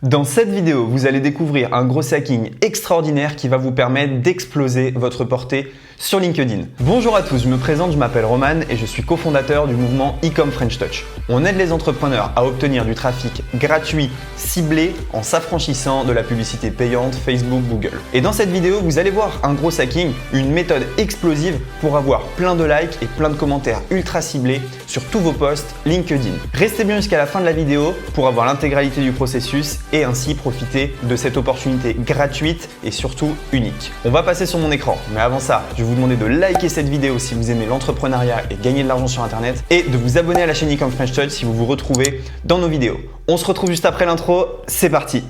Dans cette vidéo, vous allez découvrir un gros hacking extraordinaire qui va vous permettre d'exploser votre portée sur LinkedIn. Bonjour à tous, je me présente, je m'appelle Roman et je suis cofondateur du mouvement e-com French Touch. On aide les entrepreneurs à obtenir du trafic gratuit, ciblé, en s'affranchissant de la publicité payante Facebook, Google. Et dans cette vidéo, vous allez voir un gros hacking, une méthode explosive pour avoir plein de likes et plein de commentaires ultra ciblés sur tous vos posts LinkedIn. Restez bien jusqu'à la fin de la vidéo pour avoir l'intégralité du processus et ainsi profiter de cette opportunité gratuite et surtout unique. On va passer sur mon écran, mais avant ça, je vais vous demander de liker cette vidéo si vous aimez l'entrepreneuriat et gagner de l'argent sur internet et de vous abonner à la chaîne e-com French Touch si vous vous retrouvez dans nos vidéos. On se retrouve juste après l'intro, c'est parti!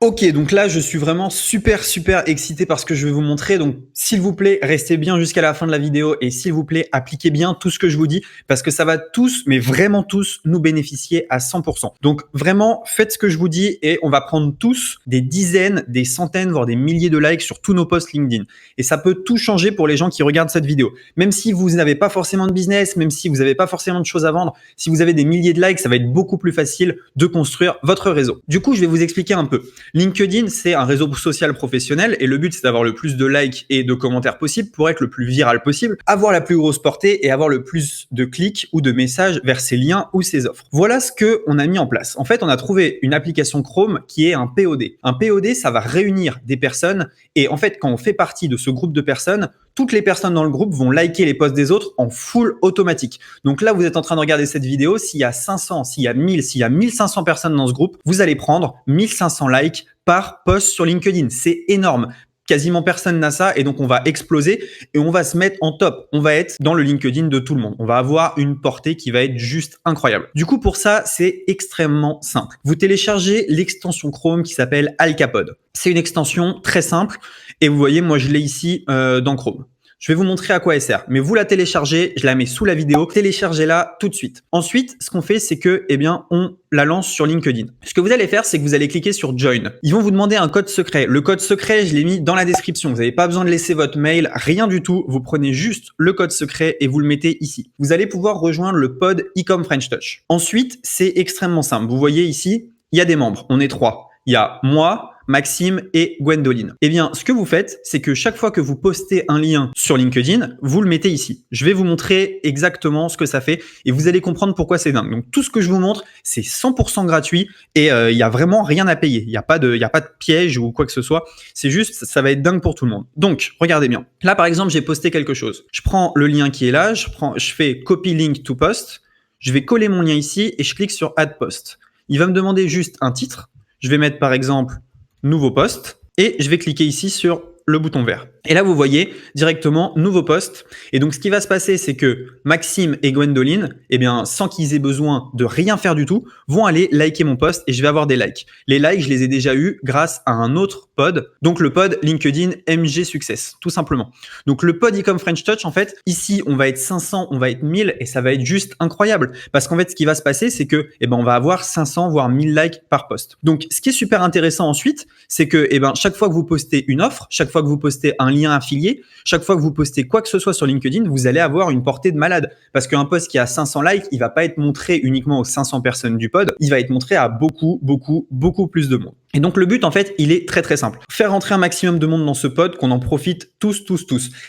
Ok, donc là je suis vraiment super excité par ce que je vais vous montrer, donc s'il vous plaît restez bien jusqu'à la fin de la vidéo et s'il vous plaît appliquez bien tout ce que je vous dis parce que ça va tous, mais vraiment tous nous bénéficier à 100%. Donc vraiment faites ce que je vous dis et on va prendre tous des dizaines, des centaines, voire des milliers de likes sur tous nos posts LinkedIn et ça peut tout changer pour les gens qui regardent cette vidéo. Même si vous n'avez pas forcément de business, même si vous n'avez pas forcément de choses à vendre, si vous avez des milliers de likes, ça va être beaucoup plus facile de construire votre réseau. Du coup je vais vous expliquer un peu. LinkedIn, c'est un réseau social professionnel et le but, c'est d'avoir le plus de likes et de commentaires possible pour être le plus viral possible, avoir la plus grosse portée et avoir le plus de clics ou de messages vers ses liens ou ses offres. Voilà ce qu'on a mis en place. En fait, on a trouvé une application Chrome qui est un POD. Un POD, ça va réunir des personnes et en fait, quand on fait partie de ce groupe de personnes, toutes les personnes dans le groupe vont liker les posts des autres en full automatique. Donc là, vous êtes en train de regarder cette vidéo. S'il y a 500, s'il y a 1000, s'il y a 1500 personnes dans ce groupe, vous allez prendre 1500 likes par post sur LinkedIn. C'est énorme. Quasiment personne n'a ça et donc on va exploser et on va se mettre en top. On va être dans le LinkedIn de tout le monde. On va avoir une portée qui va être juste incroyable. Du coup, pour ça, c'est extrêmement simple. Vous téléchargez l'extension Chrome qui s'appelle Alcapod. C'est une extension très simple et vous voyez, moi je l'ai ici dans Chrome. Je vais vous montrer à quoi elle sert, mais vous la téléchargez, je la mets sous la vidéo, téléchargez-la tout de suite. Ensuite, ce qu'on fait, c'est que, on la lance sur LinkedIn. Ce que vous allez faire, c'est que vous allez cliquer sur Join. Ils vont vous demander un code secret. Le code secret, je l'ai mis dans la description. Vous n'avez pas besoin de laisser votre mail, rien du tout. Vous prenez juste le code secret et vous le mettez ici. Vous allez pouvoir rejoindre le pod e-com French Touch. Ensuite, c'est extrêmement simple. Vous voyez ici, il y a des membres. On est 3. Il y a moi, Maxime et Gwendoline. Eh bien, ce que vous faites, c'est que chaque fois que vous postez un lien sur LinkedIn, vous le mettez ici. Je vais vous montrer exactement ce que ça fait et vous allez comprendre pourquoi c'est dingue. Donc, tout ce que je vous montre, c'est 100% gratuit et il y a vraiment rien à payer. Il y a pas de piège ou quoi que ce soit. C'est juste, ça va être dingue pour tout le monde. Donc, regardez bien. Là, par exemple, j'ai posté quelque chose. Je prends le lien qui est là, je fais copy link to post. Je vais coller mon lien ici et je clique sur add post. Il va me demander juste un titre. Je vais mettre par exemple nouveau post et je vais cliquer ici sur le bouton vert. Et là, vous voyez directement nouveau post. Et donc, ce qui va se passer, c'est que Maxime et Gwendoline, sans qu'ils aient besoin de rien faire du tout, vont aller liker mon post et je vais avoir des likes. Les likes, je les ai déjà eus grâce à un autre pod. Donc, le pod LinkedIn MG Success, tout simplement. Donc, le pod e-com French Touch, en fait, ici, on va être 500, on va être 1000 et ça va être juste incroyable. Parce qu'en fait, ce qui va se passer, c'est que, on va avoir 500 voire 1000 likes par post. Donc, ce qui est super intéressant ensuite, c'est que, chaque fois que vous postez une offre, chaque fois que vous postez un lien affilié, chaque fois que vous postez quoi que ce soit sur LinkedIn, vous allez avoir une portée de malade. Parce qu'un post qui a 500 likes, il va pas être montré uniquement aux 500 personnes du pod, il va être montré à beaucoup plus de monde. Et donc le but en fait, il est très simple. Faire rentrer un maximum de monde dans ce pod, qu'on en profite tous.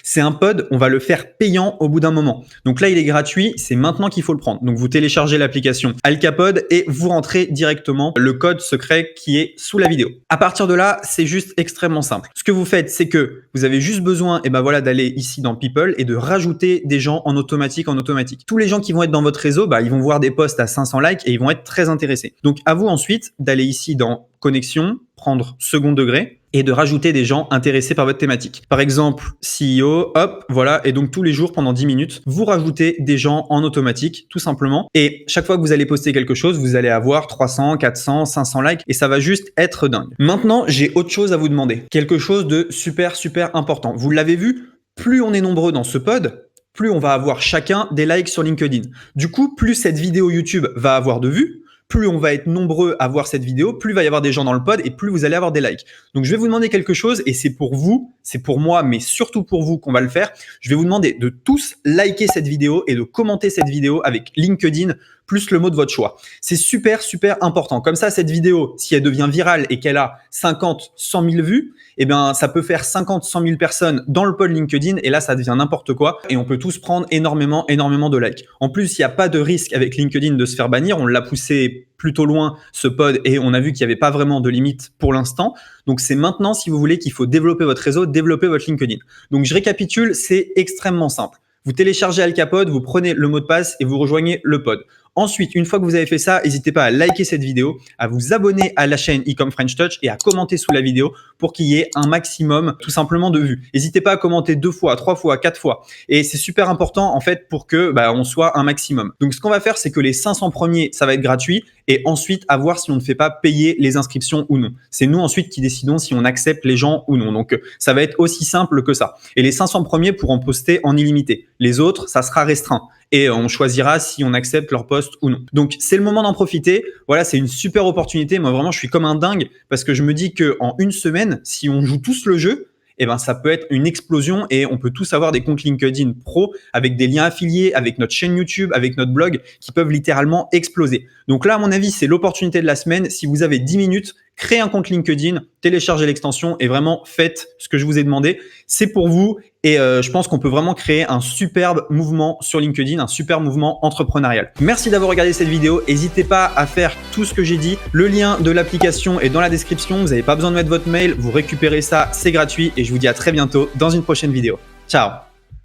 C'est un pod, on va le faire payant au bout d'un moment. Donc là, il est gratuit, c'est maintenant qu'il faut le prendre. Donc vous téléchargez l'application Alcapod et vous rentrez directement le code secret qui est sous la vidéo. À partir de là, c'est juste extrêmement simple. Ce que vous faites, c'est que vous avez juste besoin d'aller ici dans People et de rajouter des gens en automatique. Tous les gens qui vont être dans votre réseau, ils vont voir des posts à 500 likes et ils vont être très intéressés. Donc à vous ensuite d'aller ici dans Connexion, prendre second degré et de rajouter des gens intéressés par votre thématique. Par exemple, CEO, hop, voilà. Et donc, tous les jours, pendant 10 minutes, vous rajoutez des gens en automatique, tout simplement. Et chaque fois que vous allez poster quelque chose, vous allez avoir 300, 400, 500 likes et ça va juste être dingue. Maintenant, j'ai autre chose à vous demander. Quelque chose de super important. Vous l'avez vu, plus on est nombreux dans ce pod, plus on va avoir chacun des likes sur LinkedIn. Du coup, plus cette vidéo YouTube va avoir de vues, plus on va être nombreux à voir cette vidéo, plus il va y avoir des gens dans le pod et plus vous allez avoir des likes. Donc, je vais vous demander quelque chose et c'est pour vous, c'est pour moi, mais surtout pour vous qu'on va le faire. Je vais vous demander de tous liker cette vidéo et de commenter cette vidéo avec LinkedIn plus le mot de votre choix. C'est super, super important. Comme ça, cette vidéo, si elle devient virale et qu'elle a 50, 100 000 vues, eh bien, ça peut faire 50, 100 000 personnes dans le pod LinkedIn et là, ça devient n'importe quoi et on peut tous prendre énormément, énormément de likes. En plus, il n'y a pas de risque avec LinkedIn de se faire bannir. On l'a poussé plutôt loin, ce pod, et on a vu qu'il n'y avait pas vraiment de limite pour l'instant. Donc, c'est maintenant, si vous voulez, qu'il faut développer votre réseau, développer votre LinkedIn. Donc, je récapitule, c'est extrêmement simple. Vous téléchargez Alkapod, vous prenez le mot de passe et vous rejoignez le pod. Ensuite, une fois que vous avez fait ça, n'hésitez pas à liker cette vidéo, à vous abonner à la chaîne Ecom French Touch et à commenter sous la vidéo pour qu'il y ait un maximum tout simplement de vues. N'hésitez pas à commenter 2 fois, 3 fois, 4 fois. Et c'est super important en fait pour que on soit un maximum. Donc ce qu'on va faire, c'est que les 500 premiers, ça va être gratuit et ensuite à voir si on ne fait pas payer les inscriptions ou non. C'est nous ensuite qui décidons si on accepte les gens ou non. Donc ça va être aussi simple que ça. Et les 500 premiers pourront poster en illimité. Les autres, ça sera restreint. Et on choisira si on accepte leur post ou non. Donc, c'est le moment d'en profiter. Voilà, c'est une super opportunité. Moi, vraiment, je suis comme un dingue parce que je me dis qu'en une semaine, si on joue tous le jeu, ça peut être une explosion et on peut tous avoir des comptes LinkedIn pro avec des liens affiliés, avec notre chaîne YouTube, avec notre blog qui peuvent littéralement exploser. Donc là, à mon avis, c'est l'opportunité de la semaine. Si vous avez 10 minutes, créez un compte LinkedIn, téléchargez l'extension et vraiment faites ce que je vous ai demandé. C'est pour vous et je pense qu'on peut vraiment créer un superbe mouvement sur LinkedIn, un super mouvement entrepreneurial. Merci d'avoir regardé cette vidéo. N'hésitez pas à faire tout ce que j'ai dit. Le lien de l'application est dans la description. Vous n'avez pas besoin de mettre votre mail. Vous récupérez ça, c'est gratuit et je vous dis à très bientôt dans une prochaine vidéo. Ciao!